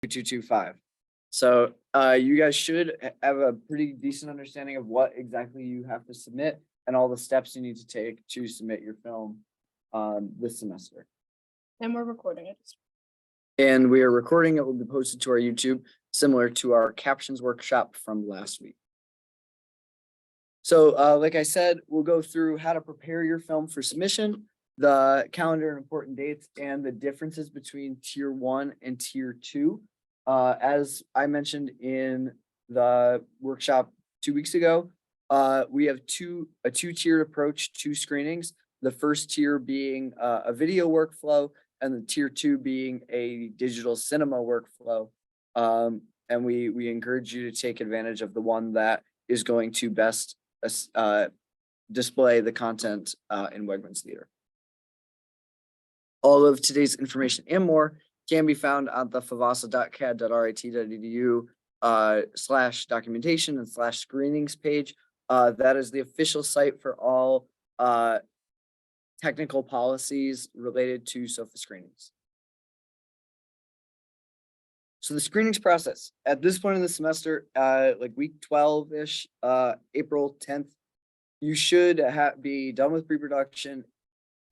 225. So you guys should have a pretty decent understanding of what exactly you have to submit and all the steps you need to take to submit your film this semester. And we're recording it. And we are recording it, will be posted to our YouTube, similar to our captions workshop from last week. So like I said, we'll go through how to prepare your film for submission, the calendar and important dates, and the differences between tier 1 and tier 2. As I mentioned in the workshop 2 weeks ago, we have a two-tiered approach to screenings. The first tier being a video workflow, and the tier 2 being a digital cinema workflow. And we encourage you to take advantage of the one that is going to best display the content in Wegmans Theater. All of today's information and more can be found on the FVASA.cad.rit.edu /documentation and /screenings page. That is the official site for all technical policies related to SOFA screenings. So the screenings process at this point in the semester, like week 12-ish, April 10th, you should be done with pre-production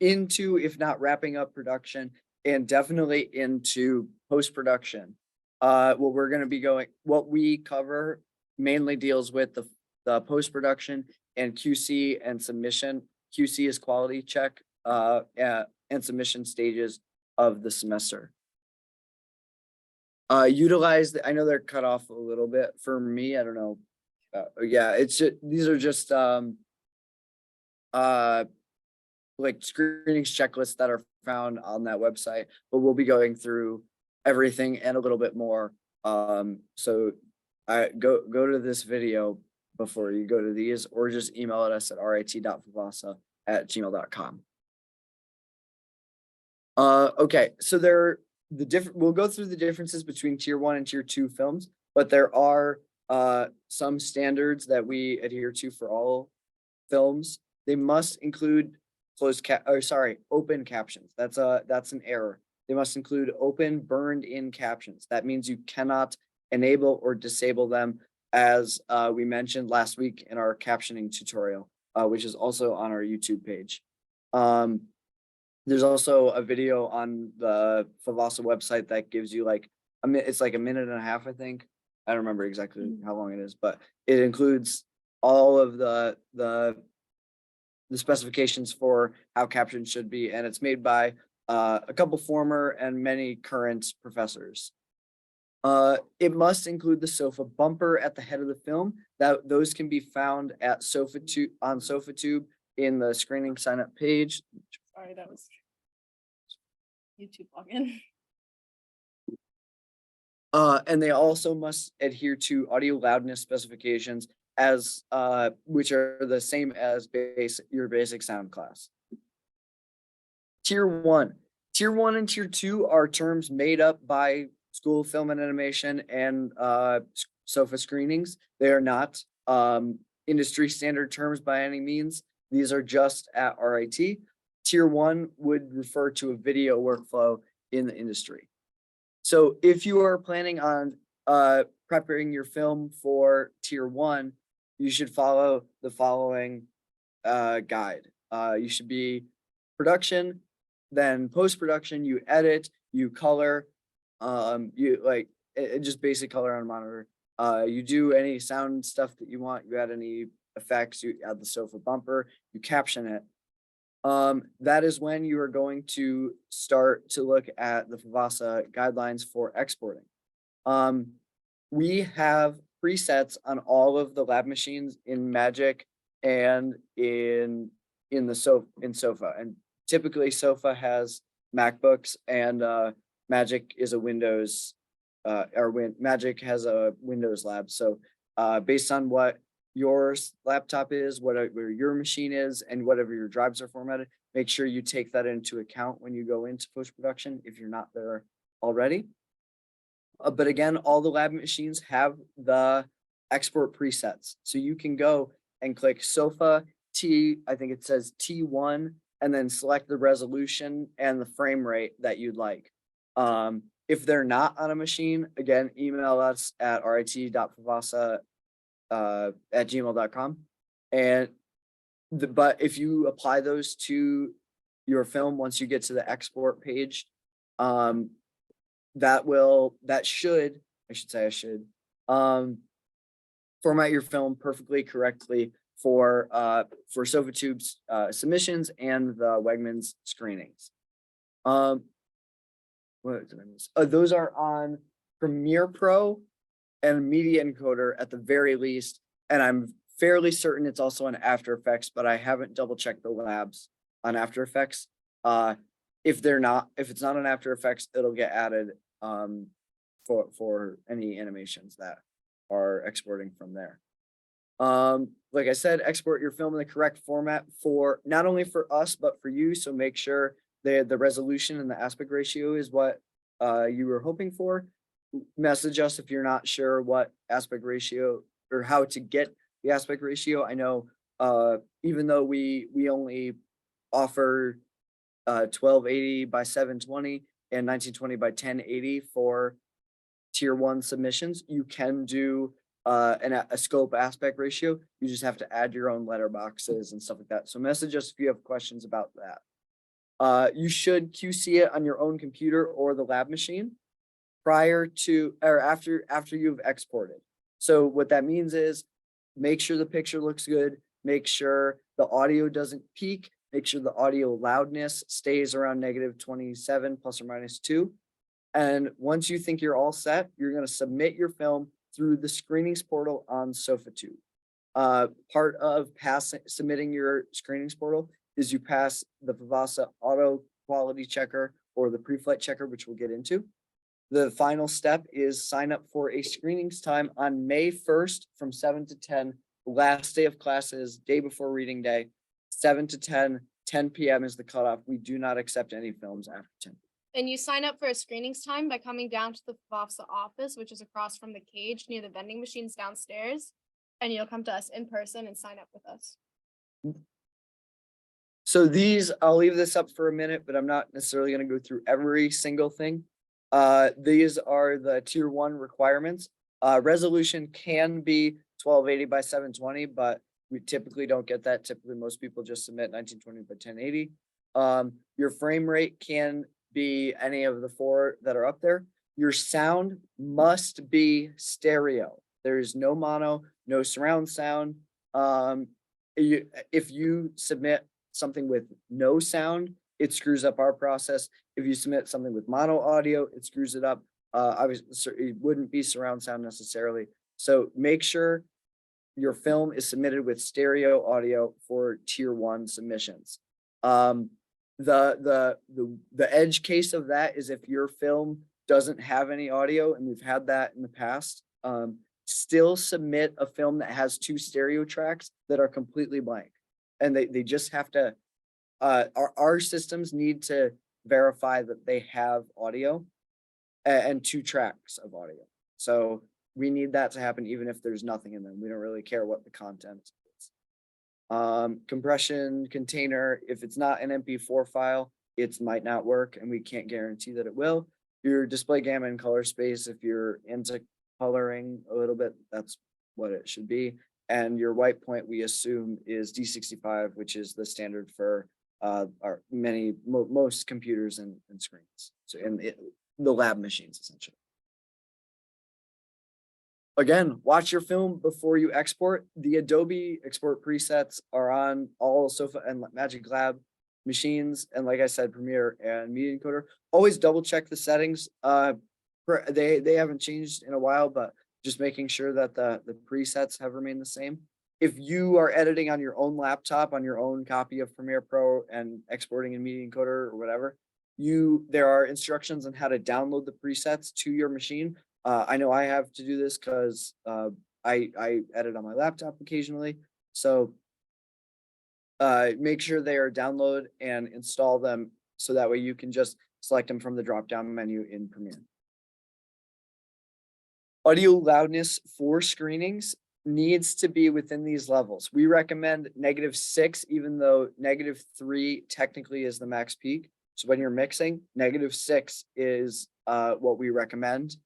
into, if not wrapping up production, and definitely into post-production. What we cover mainly deals with the post-production and QC and submission. QC is quality check and submission stages of the semester. I know they're cut off a little bit for me. I don't know. Yeah, it's just, these are just like screenings checklists that are found on that website, but we'll be going through everything and a little bit more. So I go to this video before you go to these, or just email at us at rit.favasa@gmail.com. Okay, so we'll go through the differences between tier 1 and tier 2 films, but there are some standards that we adhere to for all films. They must include open captions. That's an error. They must include open burned-in captions. That means you cannot enable or disable them, as we mentioned last week in our captioning tutorial, which is also on our YouTube page. There's also a video on the FVASA website that gives you it's like a minute and a half, I think. I don't remember exactly how long it is, but it includes all of the specifications for how captions should be, and it's made by a couple former and many current professors. It must include the SOFA bumper at the head of the film. Those can be found at on SOFATube in the screening sign up page. Sorry, that was YouTube login. And they also must adhere to audio loudness specifications, which are the same as your basic sound class. Tier 1 and tier 2 are terms made up by School of Film and Animation and SOFA screenings. They are not industry standard terms by any means. These are just at RIT. Tier 1 would refer to a video workflow in the industry. So if you are planning on preparing your film for tier 1, you should follow the following guide. You should be production, then post-production, you edit, you color, just basic color on monitor. You do any sound stuff that you want, you add any effects, you add the SOFA bumper, you caption it. That is when you are going to start to look at the FVASA guidelines for exporting. We have presets on all of the lab machines in Magic and in SOFA, and typically SOFA has MacBooks and Magic is a Windows Magic has a Windows lab. So based on what your laptop is, whatever your machine is, and whatever your drives are formatted, make sure you take that into account when you go into post-production if you're not there already. But again, all the lab machines have the export presets. So you can go and click SOFA I think it says T1, and then select the resolution and the frame rate that you'd like. If they're not on a machine, again, email us at rit.fvasa@gmail.com. And but if you apply those to your film, once you get to the export page, that should, I should, format your film perfectly correctly for SofaTube's submissions and the Wegmans screenings. What did I miss? Those are on Premiere Pro and Media Encoder at the very least, and I'm fairly certain it's also on After Effects, but I haven't double checked the labs on After Effects. If it's not on After Effects, it'll get added for any animations that are exporting from there. Like I said, export your film in the correct format for not only for us, but for you. So make sure the resolution and the aspect ratio is what you were hoping for. Message us if you're not sure what aspect ratio or how to get the aspect ratio. I know even though we only offer 1280 by 720 and 1920 by 1080 for tier 1 submissions, you can do a scope aspect ratio. You just have to add your own letterboxes and stuff like that. So message us if you have questions about that. You should QC it on your own computer or the lab machine prior to or after you've exported. So what that means is make sure the picture looks good, make sure the audio doesn't peak, make sure the audio loudness stays around -27 ±2. And once you think you're all set, you're going to submit your film through the screenings portal on SofaTube. Part of submitting your screenings portal is you pass the FVASA auto quality checker or the pre-flight checker, which we'll get into. The final step is sign up for a screenings time on May 1st from 7 to 10, last day of classes, day before reading day, 7 to 10 p.m. is the cutoff. We do not accept any films after 10. And you sign up for a screenings time by coming down to the FVASA office, which is across from the cage near the vending machines downstairs. And you'll come to us in person and sign up with us. So I'll leave this up for a minute, but I'm not necessarily going to go through every single thing. These are the tier 1 requirements. Resolution can be 1280 by 720, but we typically don't get that. Typically, most people just submit 1920 by 1080. Your frame rate can be any of the 4 that are up there. Your sound must be stereo. There is no mono, no surround sound. If you submit something with no sound, it screws up our process. If you submit something with mono audio, it screws it up. Obviously, it wouldn't be surround sound necessarily. So make sure your film is submitted with stereo audio for tier 1 submissions. The edge case of that is if your film doesn't have any audio, and we've had that in the past, still submit a film that has 2 stereo tracks that are completely blank. And they just have to, our systems need to verify that they have audio and 2 tracks of audio. So we need that to happen even if there's nothing in them. We don't really care what the content is. Compression container, if it's not an MP4 file, it might not work, and we can't guarantee that it will. Your display gamma and color space, if you're into coloring a little bit, that's what it should be. And your white point, we assume, is D65, which is the standard for most computers and screens. So the lab machines, essentially. Again, watch your film before you export. The Adobe export presets are on all Sofa and Magic Lab machines. And like I said, Premiere and Media Encoder. Always double check the settings. They haven't changed in a while, but just making sure that the presets have remained the same. If you are editing on your own laptop, on your own copy of Premiere Pro and exporting in Media Encoder or whatever, there are instructions on how to download the presets to your machine. I know I have to do this because I edit on my laptop occasionally. So make sure they are download and install them so that way you can just select them from the drop-down menu in Premiere. Audio loudness for screenings needs to be within these levels. We recommend -6, even though -3 technically is the max peak. So when you're mixing, -6 is what we recommend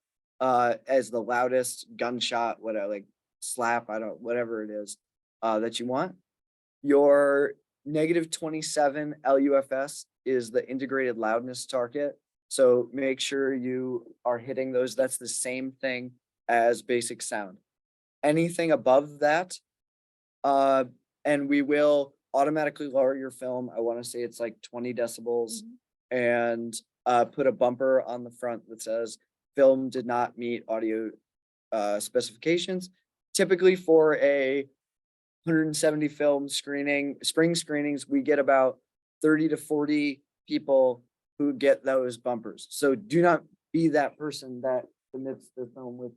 as the loudest gunshot, whatever, like slap, whatever it is that you want. Your -27 LUFS is the integrated loudness target. So make sure you are hitting those. That's the same thing as basic sound. Anything above that, and we will automatically lower your film. I want to say it's like 20 decibels and put a bumper on the front that says film did not meet audio specifications. Typically for a 170 film screening, spring screenings, we get about 30 to 40 people who get those bumpers. So do not be that person that submits the film with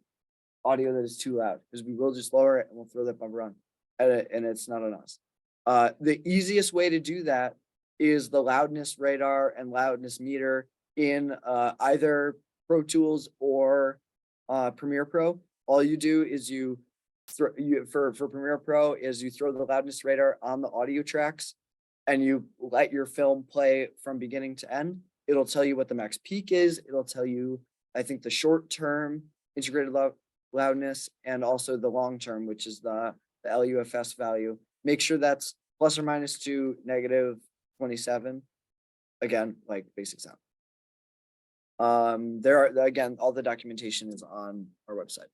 audio that is too loud, because we will just lower it and we'll throw that bumper on, and it's not on us. The easiest way to do that is the loudness radar and loudness meter in either Pro Tools or Premiere Pro. All you do is for Premiere Pro is you throw the loudness radar on the audio tracks and you let your film play from beginning to end. It'll tell you what the max peak is. It'll tell you, I think, the short term integrated loudness and also the long term, which is the LUFS value. Make sure that's plus or minus to -27. Again, like basic sound. There are, again, all the documentation is on our website.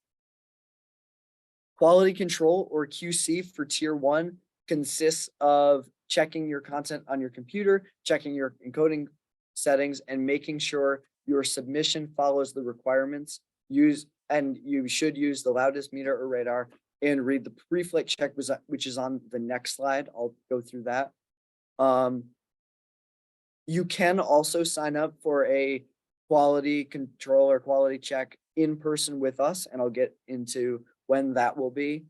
Quality control, or QC, for tier 1 consists of checking your content on your computer, checking your encoding settings, and making sure your submission follows the requirements. And you should use the loudest meter or radar and read the pre-flight check, which is on the next slide. I'll go through that. You can also sign up for a quality control or quality check in person with us, and I'll get into when that will be.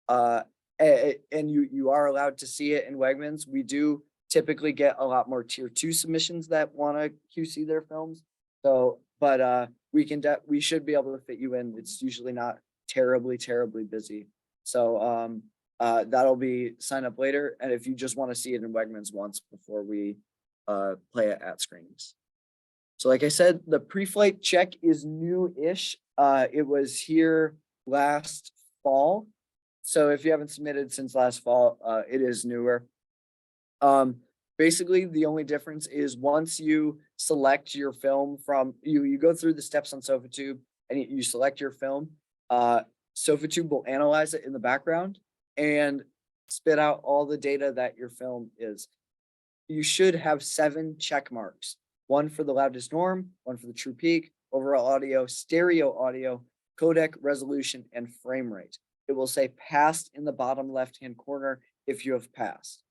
And you are allowed to see it in Wegmans. We do typically get a lot more tier 2 submissions that want to QC their films. So, but we should be able to fit you in. It's usually not terribly busy. So that'll be sign up later. And if you just want to see it in Wegmans once before we play it at screenings. So like I said, the pre-flight check is new-ish. It was here last fall. So if you haven't submitted since last fall, it is newer. Basically, the only difference is once you select your film from, you go through the steps on SofaTube and you select your film, SofaTube will analyze it in the background and spit out all the data that your film is. You should have 7 check marks, 1 for the loudest norm, 1 for the true peak, overall audio, stereo audio, codec resolution, and frame rate. It will say passed in the bottom left-hand corner if you have passed.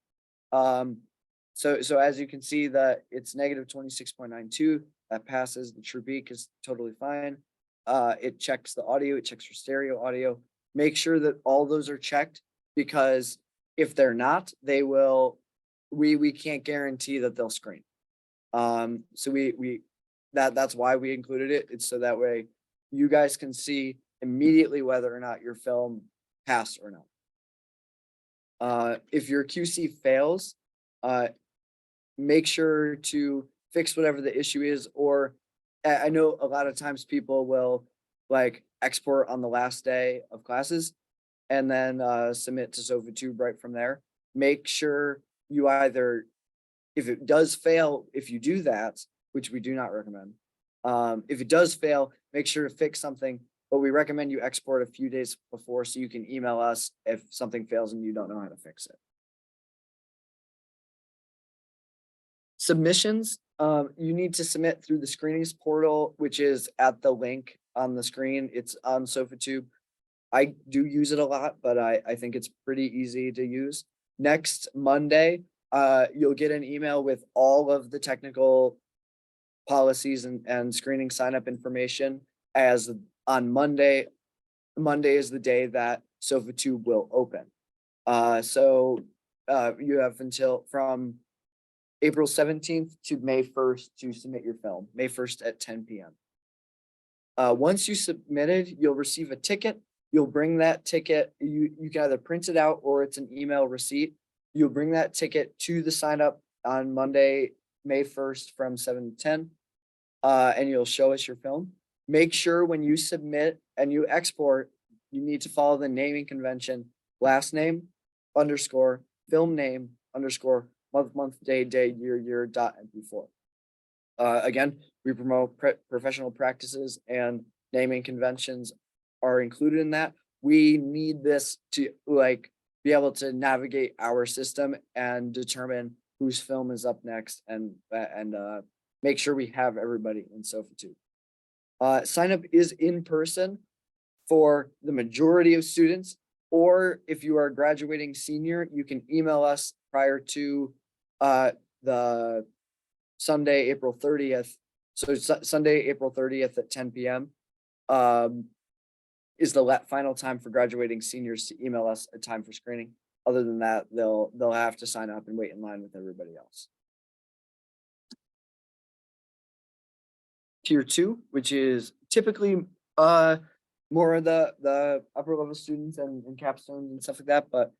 So as you can see that it's -26.92, that passes. The true peak is totally fine. It checks the audio, it checks for stereo audio. Make sure that all those are checked, because if they're not, they will, we can't guarantee that they'll screen. So that's why we included it. It's so that way you guys can see immediately whether or not your film passed or not. If your QC fails, make sure to fix whatever the issue is, or I know a lot of times people will like export on the last day of classes and then submit to SofaTube right from there. Make sure you either, if it does fail, if you do that, which we do not recommend, if it does fail, make sure to fix something, but we recommend you export a few days before so you can email us if something fails and you don't know how to fix it. Submissions, you need to submit through the screenings portal, which is at the link on the screen. It's on SofaTube. I do use it a lot, but I think it's pretty easy to use. Next Monday, you'll get an email with all of the technical policies and screening sign up information, as on Monday. Monday is the day that SofaTube will open. So you have until from April 17th to May 1st to submit your film, May 1st at 10 p.m. Once you submitted, you'll receive a ticket. You'll bring that ticket, you can either print it out or it's an email receipt. You'll bring that ticket to the sign up on Monday, May 1st from 7 to 10. and you'll show us your film. Make sure when you submit and you export, you need to follow the naming convention, last name, underscore, film name, underscore, month, day, year, dot MP4. Again, we promote professional practices, and naming conventions are included in that. We need this to be able to navigate our system and determine whose film is up next, and make sure we have everybody in SOFA 2. Sign up is in person for the majority of students, or if you are a graduating senior, you can email us prior to the Sunday, April 30th. So Sunday, April 30th at 10 p.m. Is the final time for graduating seniors to email us a time for screening. Other than that, they'll have to sign up and wait in line with everybody else. Tier 2, which is typically more of the upper level students and capstones and stuff like that. But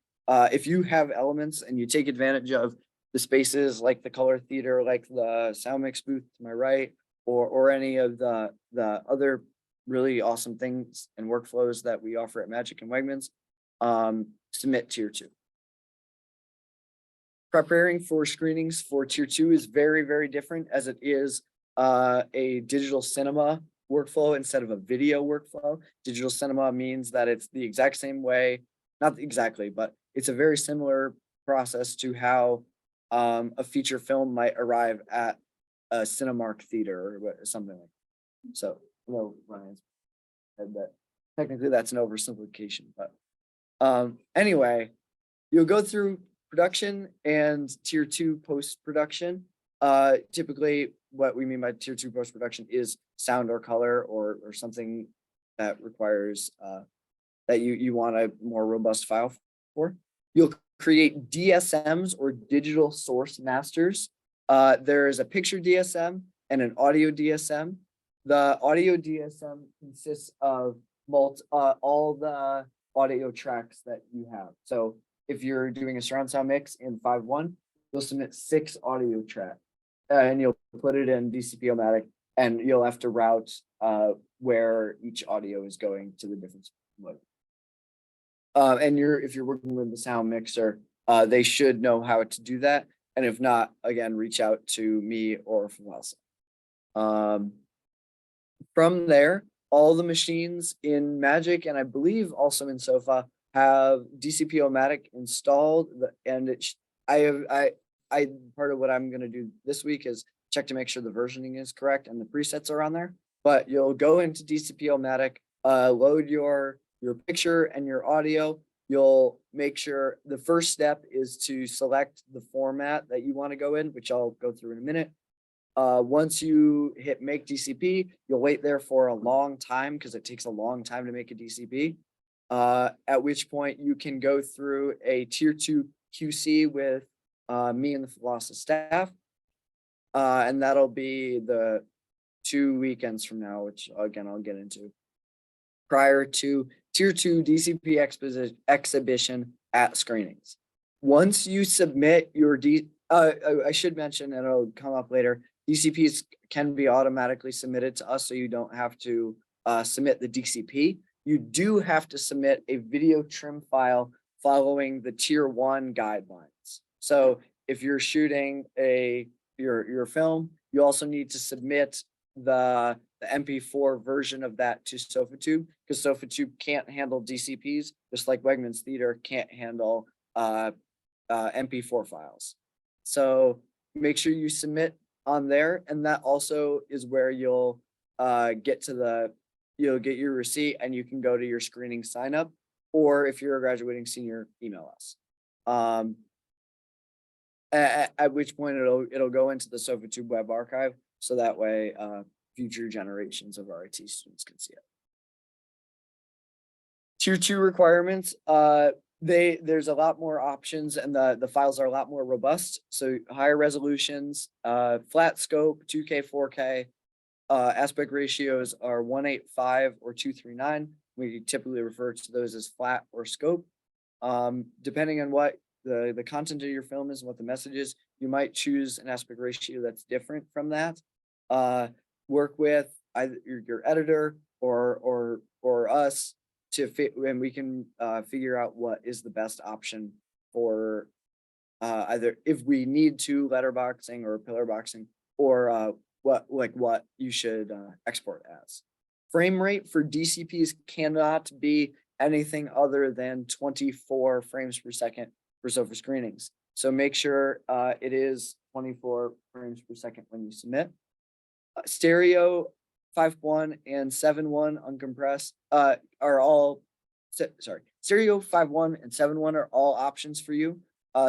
if you have elements and you take advantage of the spaces like the color theater, like the sound mix booth to my right, or any of the other really awesome things and workflows that we offer at Magic and Wegmans, submit tier 2. Preparing for screenings for tier 2 is very, very different, as it is a digital cinema workflow instead of a video workflow. Digital cinema means that it's the exact same way, not exactly, but it's a very similar process to how a feature film might arrive at a Cinemark theater or something like that. So, Ryan's said that technically that's an oversimplification, but anyway, you'll go through production and tier 2 post-production. Typically what we mean by tier 2 post-production is sound or color or something that requires that you want a more robust file for. You'll create DSMs or digital source masters. There is a picture DSM and an audio DSM. The audio DSM consists of all the audio tracks that you have. So if you're doing a surround sound mix in 5.1, you'll submit 6 audio tracks, and you'll put it in DCP-O-Matic, and you'll have to route where each audio is going to the different mode. And if you're working with the sound mixer, they should know how to do that. And if not, again, reach out to me or FVASA. From there, all the machines in Magic, and I believe also in SOFA, have DCP-O-Matic installed. And part of what I'm going to do this week is check to make sure the versioning is correct and the presets are on there. But you'll go into DCP-O-Matic, load your picture and your audio. You'll make sure the first step is to select the format that you want to go in, which I'll go through in a minute. Once you hit make DCP, you'll wait there for a long time because it takes a long time to make a DCP. At which point you can go through a tier 2 QC with me and the FVASA staff. And that'll be the 2 weekends from now, which again, I'll get into. Prior to tier 2 DCP exhibition at screenings. Once you submit your I should mention, and it'll come up later, DCPs can be automatically submitted to us, so you don't have to submit the DCP. You do have to submit a video trim file following the tier 1 guidelines. So if you're shooting your film, you also need to submit the MP4 version of that to SofaTube, because SofaTube can't handle DCPs, just like Wegmans Theater can't handle MP4 files. So make sure you submit on there, and that also is where you'll get your receipt, and you can go to your screening sign up, or if you're a graduating senior, email us. At which point it'll go into the SofaTube web archive, so that way future generations of RIT students can see it. Tier 2 requirements, there's a lot more options, and the files are a lot more robust. So higher resolutions, flat scope, 2K, 4K, aspect ratios are 1:8:5 or 2:3:9. We typically refer to those as flat or scope. Depending on what the content of your film is and what the message is, you might choose an aspect ratio that's different from that. work with either your editor or us to fit, and we can figure out what is the best option for either if we need to letterboxing or pillar boxing, or what you should export as. Frame rate for DCPs cannot be anything other than 24 frames per second for SOFA screenings. So make sure it is 24 frames per second when you submit. Stereo 5.1 and 7.1 uncompressed are all, sorry, stereo 5.1 and 7.1 are all options for you.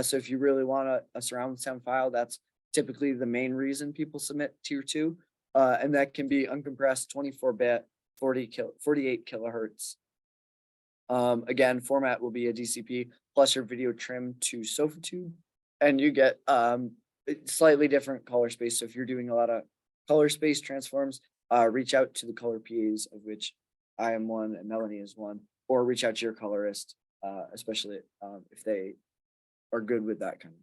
So if you really want a surround sound file, that's typically the main reason people submit tier 2. And that can be uncompressed 24-bit, 48 kilohertz. Again, format will be a DCP plus your video trim to SOFA tube, and you get slightly different color space. So if you're doing a lot of color space transforms, reach out to the color PAs, of which I am one and Melanie is one, or reach out to your colorist, especially if they are good with that kind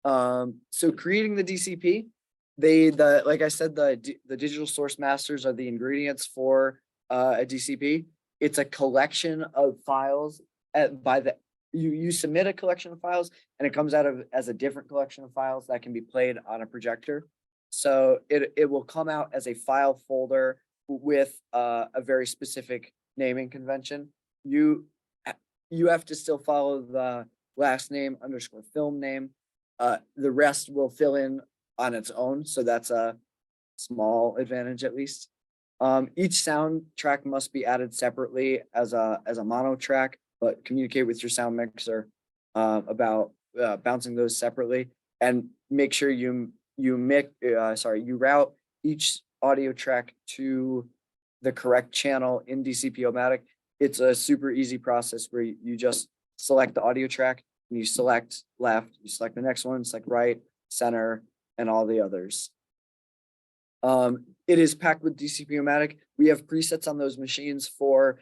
of. So creating the DCP, like I said, the digital source masters are the ingredients for a DCP. It's a collection of files you submit a collection of files, and it comes out as a different collection of files that can be played on a projector. So it will come out as a file folder with a very specific naming convention. You have to still follow the last name _ film name. The rest will fill in on its own, so that's a small advantage at least. Each soundtrack must be added separately as a mono track, but communicate with your sound mixer about bouncing those separately, and make sure you route each audio track to the correct channel in DCP-O-Matic. It's a super easy process where you just select the audio track and you select left, you select the next one, select right, center, and all the others. It is packed with DCP-O-Matic. We have presets on those machines for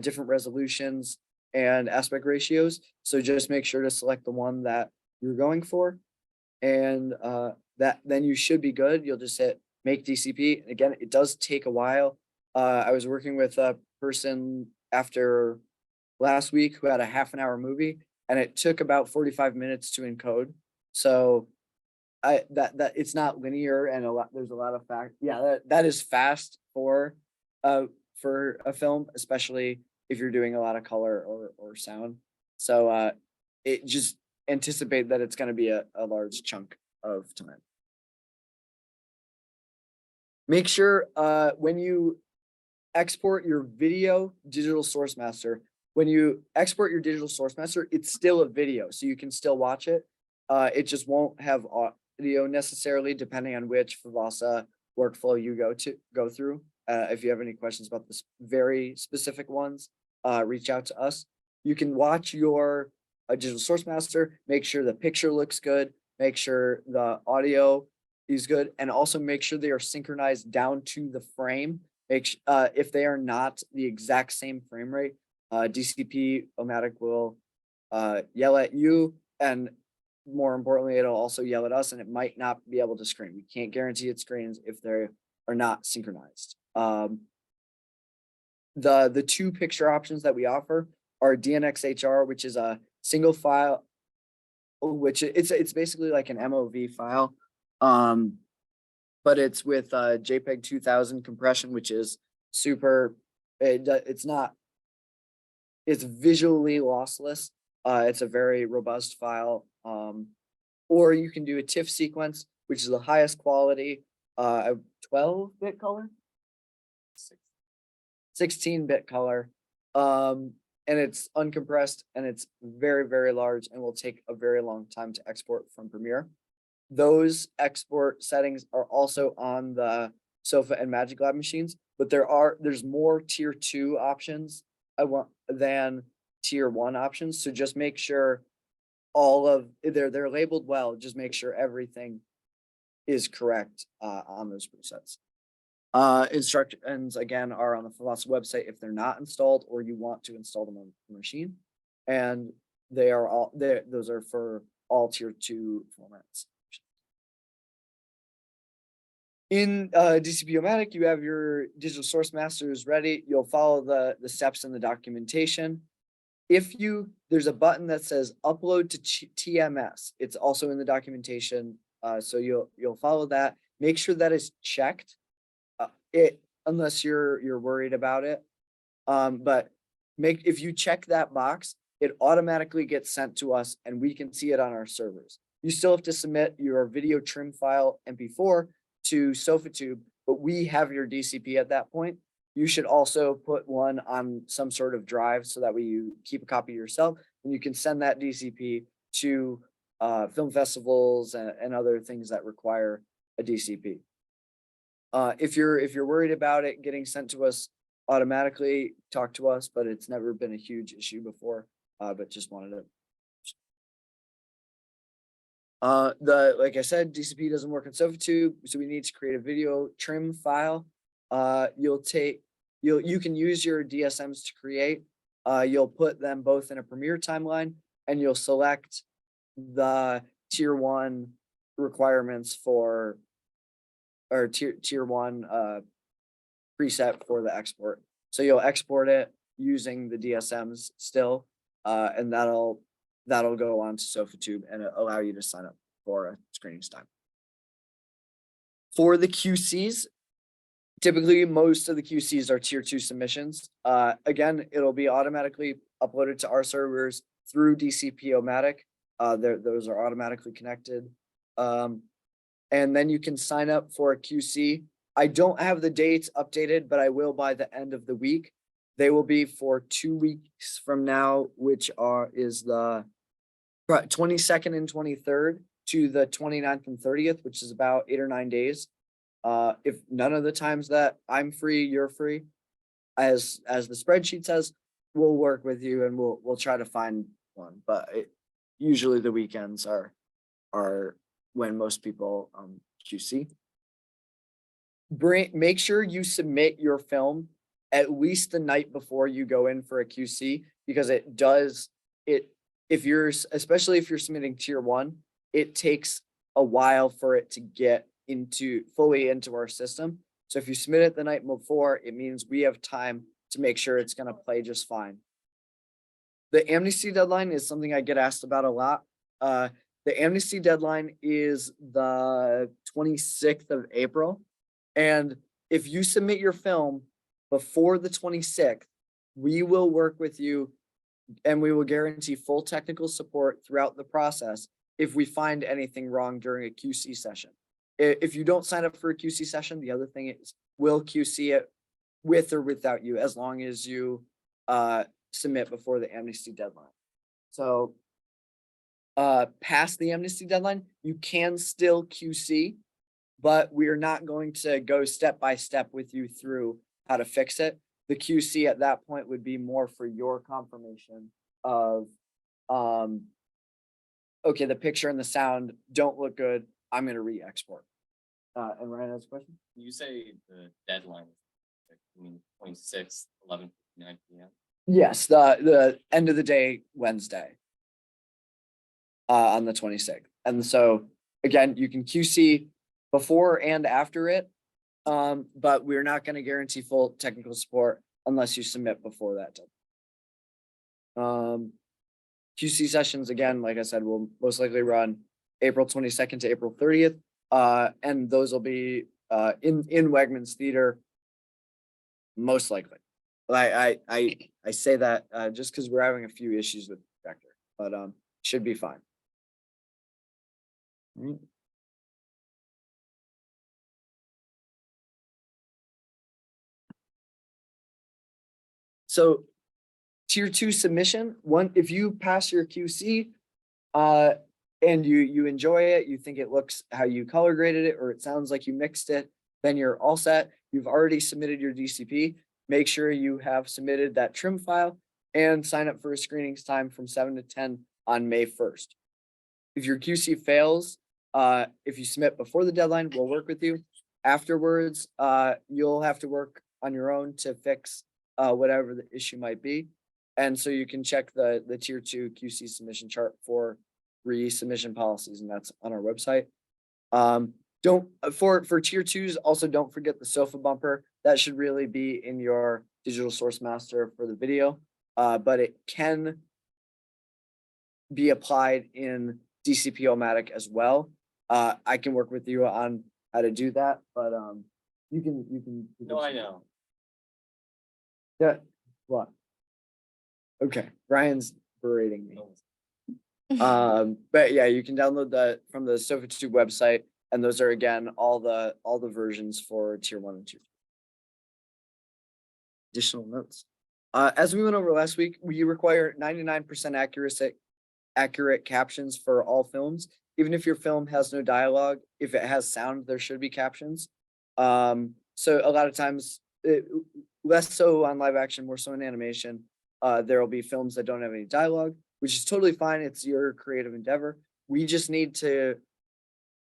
different resolutions and aspect ratios. So just make sure to select the one that you're going for, and then you should be good. You'll just hit make DCP. And again, it does take a while. I was working with a person after last week who had a half-an-hour movie, and it took about 45 minutes to encode. So that it's not linear, and there's a lot of fact. Yeah, that is fast for a film, especially if you're doing a lot of color or sound. So it just anticipate that it's going to be a large chunk of time. Make sure when you export your video digital source master, it's still a video, so you can still watch it. It just won't have audio necessarily, depending on which FVASA workflow you go through. If you have any questions about this very specific ones, reach out to us. You can watch your digital source master, make sure the picture looks good, make sure the audio is good, and also make sure they are synchronized down to the frame. If they are not the exact same frame rate, DCP-O-Matic will yell at you, and more importantly, it'll also yell at us, and it might not be able to screen. We can't guarantee it screens if they are not synchronized. The two picture options that we offer are DNxHR, which is a single file, which it's basically like an MOV file, but it's with JPEG 2000 compression, which is super. It's visually lossless. It's a very robust file. Or you can do a TIFF sequence, which is the highest quality, 12-bit color, 16-bit color, and it's uncompressed, and it's very, very large, and will take a very long time to export from Premiere. Those export settings are also on the SOFA and Magic Lab machines, but there's more tier 2 options than tier 1 options. So just make sure they're labeled well. Just make sure everything is correct on those presets. Instructions again are on the FVASA website if they're not installed or you want to install them on the machine, and those are for all tier 2 formats. In DCP-O-Matic, you have your digital source masters ready. You'll follow the steps in the documentation. If there's a button that says upload to TMS. It's also in the documentation. So you'll follow that. Make sure that is checked. Unless you're worried about it. But if you check that box, it automatically gets sent to us and we can see it on our servers. You still have to submit your video trim file MP4 to SofaTube, but we have your DCP at that point. You should also put one on some sort of drive so that way you keep a copy yourself and you can send that DCP to film festivals and other things that require a DCP. If you're worried about it getting sent to us automatically, talk to us, but it's never been a huge issue before. But just wanted to. Like I said, DCP doesn't work on SofaTube, so we need to create a video trim file. You can use your DSMs to create. You'll put them both in a Premiere timeline, and you'll select the tier 1 requirements for, or tier 1 preset for the export. So you'll export it using the DSMs still, and that'll go on to SofaTube and allow you to sign up for a screenings time. For the QCs, typically most of the QCs are tier 2 submissions. Again, it'll be automatically uploaded to our servers through DCP-O-Matic. Those are automatically connected. And then you can sign up for a QC. I don't have the dates updated, but I will by the end of the week. They will be for 2 weeks from now, which is the 22nd and 23rd to the 29th and 30th, which is about 8 or 9 days. If none of the times that I'm free, you're free, as the spreadsheet says, we'll work with you and we'll try to find one. But usually the weekends are when most people QC. Make sure you submit your film at least the night before you go in for a QC, because especially if you're submitting tier 1, it takes a while for it to get fully into our system. So if you submit it the night before, it means we have time to make sure it's going to play just fine. The amnesty deadline is something I get asked about a lot. The amnesty deadline is the 26th of April. And if you submit your film before the 26th, we will work with you and we will guarantee full technical support throughout the process if we find anything wrong during a QC session. If you don't sign up for a QC session, the other thing is we'll QC it with or without you, as long as you submit before the amnesty deadline. So past the amnesty deadline, you can still QC, but we're not going to go step by step with you through how to fix it. The QC at that point would be more for your confirmation of, okay, the picture and the sound don't look good, I'm going to re-export. And Ryan has a question? You say the deadline, I mean, 26th, 11:59 p.m. Yes, the end of the day, Wednesday, on the 26th. And so again, you can QC before and after it, but we're not going to guarantee full technical support unless you submit before that time. QC sessions, again, like I said, will most likely run April 22nd to April 30th. And those will be in Wegmans Theater, most likely. I say that just because we're having a few issues with the projector, but should be fine. So tier 2 submission, if you pass your QC and you enjoy it, you think it looks how you color graded it, or it sounds like you mixed it, then you're all set. You've already submitted your DCP. Make sure you have submitted that trim file and sign up for a screenings time from 7 to 10 on May 1st. If your QC fails, if you submit before the deadline, we'll work with you. Afterwards, you'll have to work on your own to fix whatever the issue might be. And so you can check the tier 2 QC submission chart for resubmission policies, and that's on our website. Don't, for tier twos, also don't forget the sofa bumper. That should really be in your digital source master for the video. But it can be applied in DCP-O-Matic as well. I can work with you on how to do that, but you can. No, I know. Yeah, what? Okay, Brian's berating me. But yeah, you can download that from the SofaTube website, and those are again all the versions for tier 1 and 2. Additional notes. As we went over last week, we require 99% accurate captions for all films. Even if your film has no dialogue, if it has sound, there should be captions. So a lot of times, less so on live action, more so in animation, there will be films that don't have any dialogue, which is totally fine. It's your creative endeavor. We just need to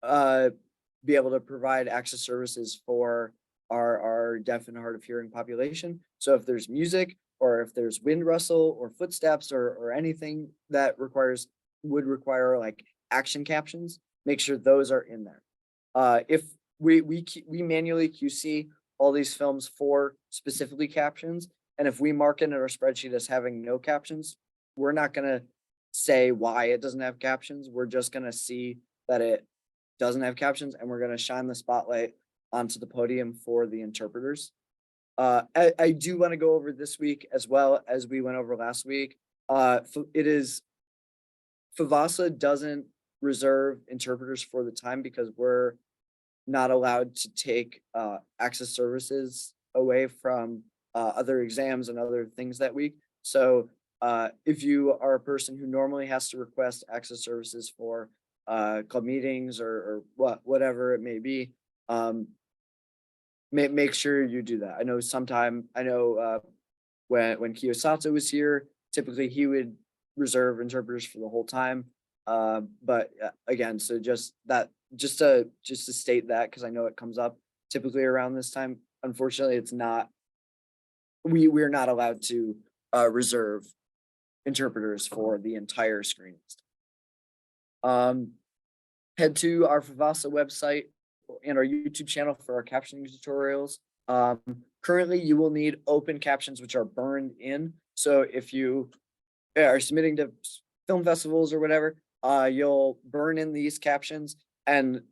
be able to provide access services for our deaf and hard of hearing population. So if there's music, or if there's wind rustle or footsteps or anything that would require like action captions, make sure those are in there. If we manually QC all these films for specifically captions, and if we mark it in our spreadsheet as having no captions, we're not gonna say why it doesn't have captions. We're just gonna see that it doesn't have captions, and we're gonna shine the spotlight onto the podium for the interpreters. I do want to go over this week as well as we went over last week. FVASA doesn't reserve interpreters for the time because we're not allowed to take access services away from other exams and other things that week. So if you are a person who normally has to request access services for club meetings or whatever it may be, make sure you do that. I know when Kiyosato was here, typically he would reserve interpreters for the whole time. But again, so just to state that, because I know it comes up typically around this time. Unfortunately, it's not. We're not allowed to reserve interpreters for the entire screenings. Head to our FVASA website and our YouTube channel for our captioning tutorials. Currently, you will need open captions, which are burned in. So if you are submitting to film festivals or whatever, you'll burn in these captions. And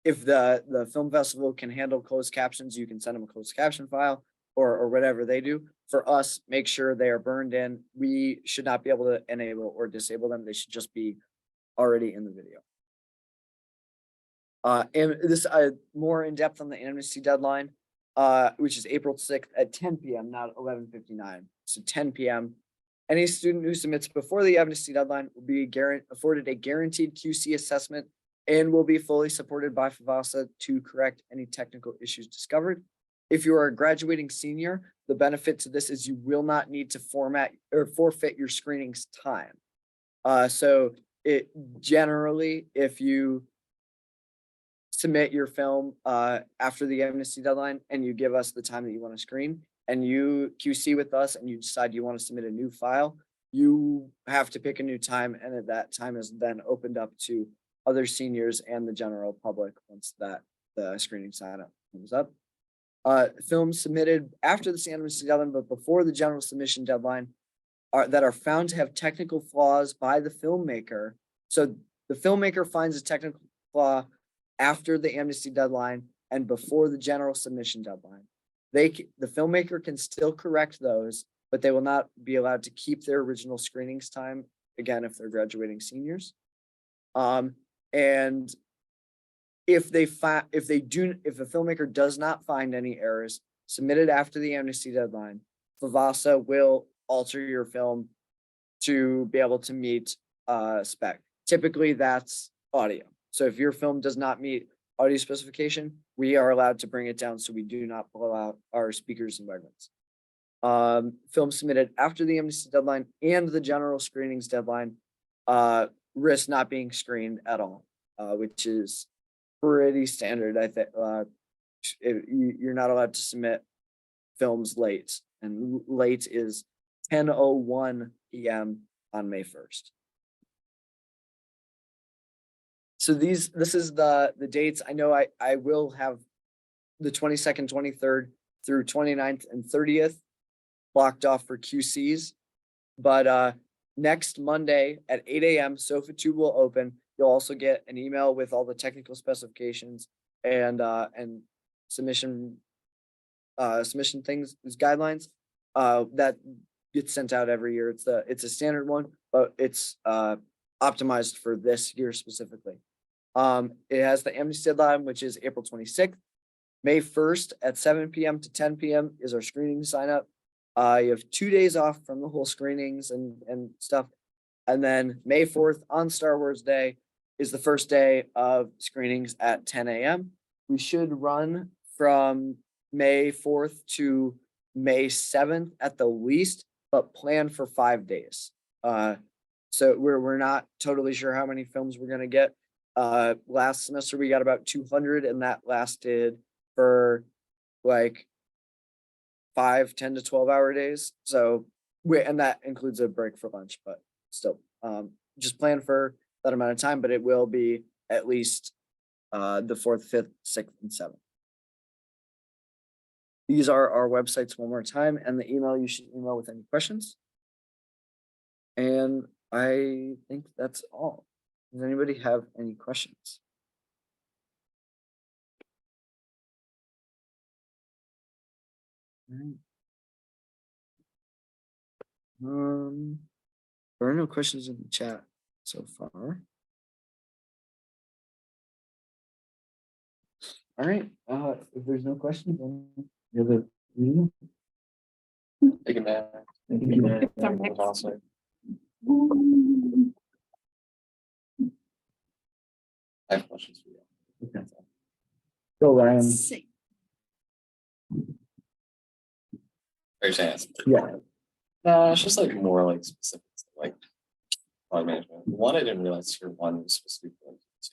if the film festival can handle closed captions, you can send them a closed caption file or whatever they do. For us, make sure they are burned in. We should not be able to enable or disable them. They should just be already in the video. And this more in depth on the amnesty deadline, which is April 6th at 10 p.m., not 11:59. So 10 p.m. Any student who submits before the amnesty deadline will be afforded a guaranteed QC assessment and will be fully supported by FVASA to correct any technical issues discovered. If you are a graduating senior, the benefit to this is you will not need to format or forfeit your screenings time. So it generally, if you submit your film after the amnesty deadline and you give us the time that you want to screen and you QC with us and you decide you want to submit a new file, you have to pick a new time, and at that time is then opened up to other seniors and the general public once that the screening sign up comes up. Films submitted after the amnesty deadline but before the general submission deadline that are found to have technical flaws by the filmmaker. So the filmmaker finds a technical flaw after the amnesty deadline and before the general submission deadline. The filmmaker can still correct those, but they will not be allowed to keep their original screenings time, again, if they're graduating seniors. And if the filmmaker does not find any errors submitted after the amnesty deadline, FVASA will alter your film to be able to meet spec. Typically that's audio. So if your film does not meet audio specification, we are allowed to bring it down so we do not blow out our speakers and wagons. Film submitted after the amnesty deadline and the general screenings deadline risk not being screened at all, which is pretty standard. I think you're not allowed to submit films late, and late is 10:01 p.m. on May 1st. So this is the dates. I know I will have the 22nd, 23rd through 29th and 30th blocked off for QCs. But next Monday at 8 a.m. SOFA 2 will open. You'll also get an email with all the technical specifications and submission things, these guidelines that gets sent out every year. It's a standard one, but it's optimized for this year specifically. It has the amnesty deadline, which is April 26th. May 1st at 7 p.m. to 10 p.m. is our screening sign up. You have 2 days off from the whole screenings and stuff. And then May 4th on Star Wars Day is the first day of screenings at 10 a.m. We should run from May 4th to May 7th at the least, but plan for 5 days. So we're not totally sure how many films we're gonna get. Last semester we got about 200 and that lasted for like 5, 10 to 12-hour days. So and that includes a break for lunch, but still, just plan for that amount of time, but it will be at least the 4th, 5th, 6th, and 7th. These are our websites one more time and the email you should email with any questions. And I think that's all. Does anybody have any questions? Alright. There are no questions in the chat so far. All right, if there's no questions, then the other meeting. Thank you, man. Thank you, man. That was awesome. I have questions for you. Okay. Go, Ryan. Very chance. Yeah. No, it's just like more like specifics, like product management. One, I didn't realize tier 1 was supposed to be for like 2.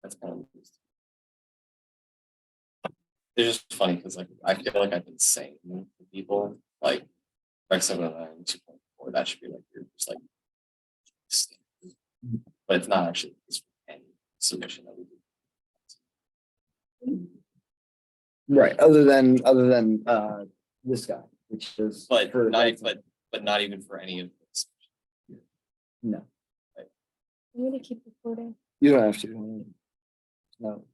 That's kind of confused. It's just funny because like I feel like I've been saying to people like Rec 709 2.4, that should be like your just like standard. But it's not actually it's any submission that we do. Right, other than this guy, which is. But for not license. but not even for any of this. No, I'm gonna keep recording. you don't have to. No.